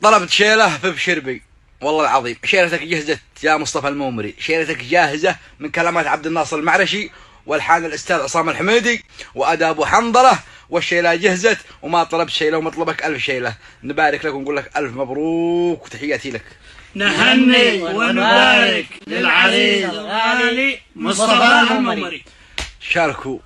طلبت شيله في بشربي، والله العظيم شيلتك جهزت يا مصطفى المومري، شيلتك جاهزة من كلمات عبد الناصر المعرشي والحان الأستاذ عصام الحميدي وأداء أبو حنظلة، والشيلة جهزت وما طلبت شيلة ومطلبك 1000 شيلة. نبارك لك ونقول لك 1000 مبروك وتحياتي لك. نهني ونبارك للعريس الغالي مصطفى المومري. شاركوا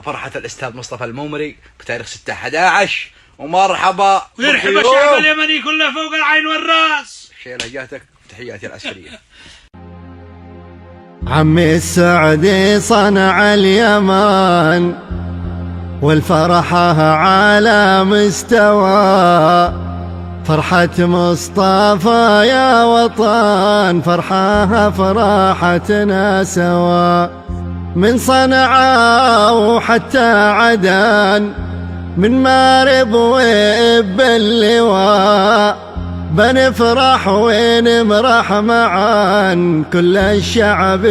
فرحة الأستاذ مصطفى المومري بتاريخ 6/11 ومرحبا. ويرحب الشعب اليمني كله فوق العين والراس. الشيلة جاتك وتحياتي العسكرية. عمي السعدي صنع اليمن والفرحة على مستوى، فرحة مصطفى يا وطن فرحة فرحتنا سوا، من صنعاء وحتى عدن من مارب وإب اللواء، بنفرح ونمرح معا كل الشعب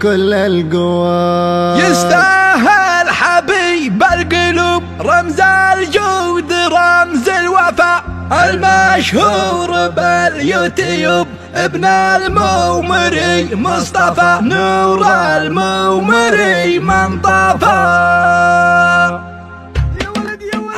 كل القوى. يستاهل حبيب القلوب رمز الجود رمز الوفاء، المشهور باليوتيوب ابن المومري مصطفى، نور المومري من طفى.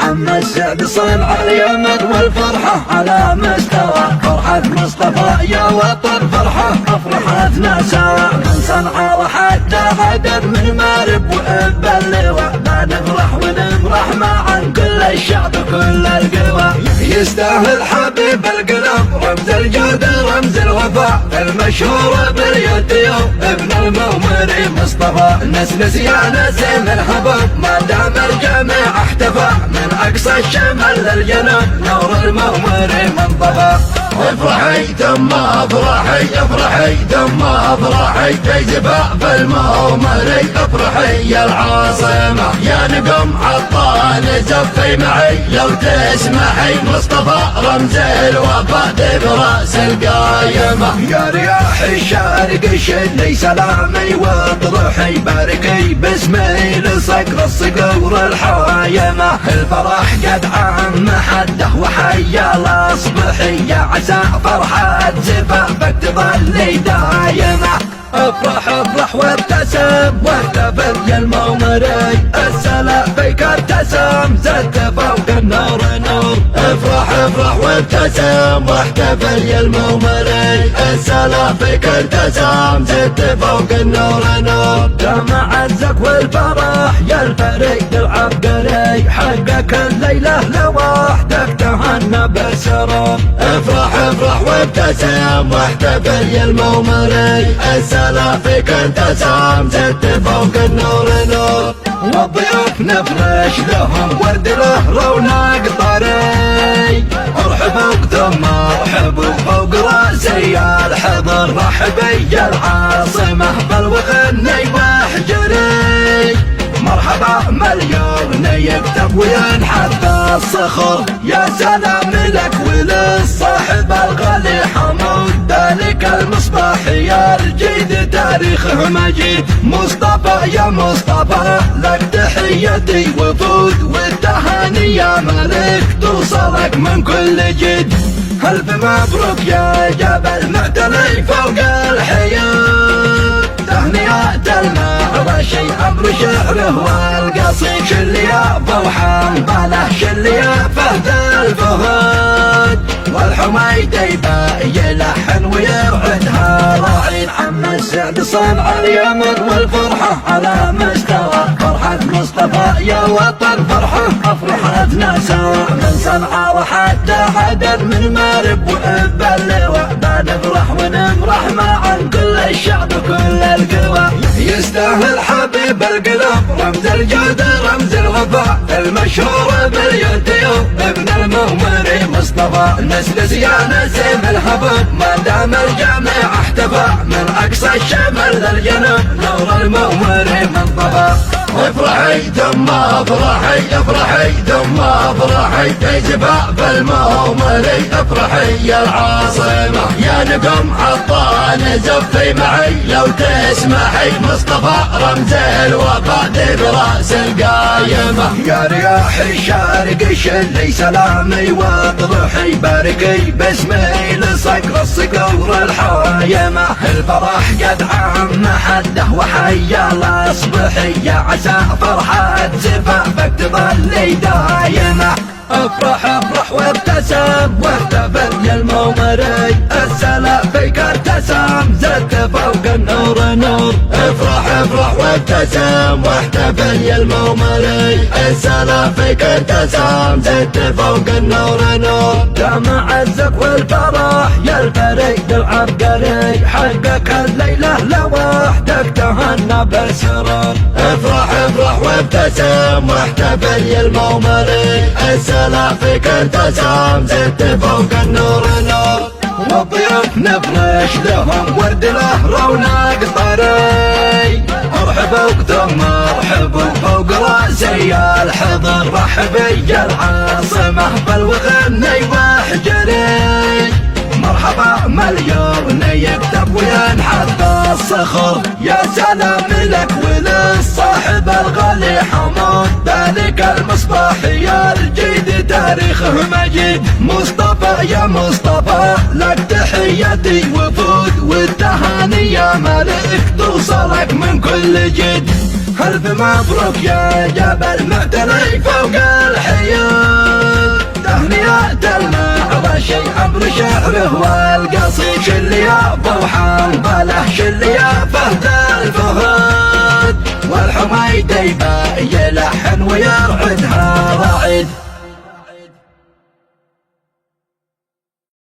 عم السعد صنع اليمن والفرحة على مستوى، فرحة مصطفى يا وطن فرحة أفرحتنا سوا، من صنعاء وحتى عدن من مارب وإب اللواء، بنفرح ونفرح معا كل الشعب كل القوى. يستاهل حبيب القلوب رمز الجود رمز الوفاء، المشهور باليوتيوب ابن المومري مصطفى، نسنس يا نسيم الحباب ما دام الجميع احتفى، من أقصى الشمال للجنوب نور المومري من طفى. افرحي ثم افرحي افرحي ثم افرحي في زفاف المومري، افرحي يا العاصمة يا نقم عطان زفي معي لو تسمحي، مصطفى رمز الوفا براس القايمة. يا رياح الشارق شلي سلامي واطرحي، باركي باسمي لصقر الصقور الحوايمة، الفرح قد عم حده وحيا الاصبحي، يا عسى فرحة زفافك تظلي دايمة. افرح افرح وابتسم واحتفل يا المومري، السلام فيك ابتسم زدت فوق النور نور. افرح افرح وابتسم واحتفل يا المومري، السلام فيك ابتسم زدت فوق النور نور. جمع عزك والفرح يا الفريق العبقري، حقك الليلة لوحدك تهنى بالسرور. افرح افرح وابتسم واحتفل يا المومري، السلام فيك ابتسم زدت فوق النور نور. والضيوف نفرش لهم ورد له رونق طري، ارحبوا ثم ارحبوا فوق راسي يا الحضر، رحبي يا العاصمة بالوغني واحجري، مرحبا مليون يكتب وينحب الصخر، يا سلام لك وللصاحب الغالي حمود، ذلك المصباح يا الجيد تاريخه مجيد، مصطفى يا مصطفى لك تحيتي وفود والتهاني يا ملك توصلك من كل جد، ألف مبروك يا جبل معتلي فوق الحياة، تهنئات المعرشي أمر شعره والقصيد، شل يا ابو حنظله شل يا فهد الفهد، والحميدي يلحن ويوعدها راعين. عم السعد صنع اليمن والفرحة على مستوى، فرحة مصطفى يا وطن فرحة أفرحتنا سوا، من صنعاء وحتى عدن من مارب وإب اللواء، بنفرح ونفرح معا كل الشعب كل القوى. يستاهل حبيب القلوب رمز الجود رمز الوفاء، المشهور باليوتيوب ابن المومري مصطفى، نسنس يا نسيم الحباب ما دام الجميع احتفى، من اقصى الشمال للجنوب نور المومري من طفى. افرحي ثم افرحي افرحي ثم افرحي في زفاف المومري، البري افرحي يا العاصمة، يا نجم عطان زفي معي لو تسمحي، مصطفى رمز الوفا ذي براس القايمة، يا رياح الشارق شلي سلامي واطرحي، باركي باسمي لصقر الصقور الحايمة، الفرح قد عم حده وحيا الاصبحي، يا عسى فرحة زفافك تظلي دايمة، افرح افرح وابتسم واحتفل يا المومري، السلا فيك ارتسم زدت فوق النور نور، افرح افرح وابتسم واحتفل يا المومري، السلا فيك ارتسم زدت فوق النور نور، دام عزك والفرح يا الفريد العبقري، حقك الليلة لوحدك تهنى بالسرور، افرح افرح وابتسم واحتفل يا المومري، السلا فيك ارتسم زدت فوق النور نور، والضيوف نفرش لهم ورد له رونق طري، ارحبوا ثم ارحبوا فوق راسي يا الحضر، رحبي يا العاصمة بالوغني واحجري، مرحبا مليون يكتب وينحط الصخر، يا سلام لك وللصاحب الغالي حمود، ذلك المصباح يا الجيد تاريخه مجيد، مصطفى يا مصطفى لك تحياتي وفود، والتهاني يا ملك توصلك من كل جد، ألف مبروك يا جبل معتلي فوق الحياة، تهنئة المعرشي عبر شعره والقصيد، شل يا ابو حنظله شل يا فهد الفهد، والحميدي يلحن ويرعدها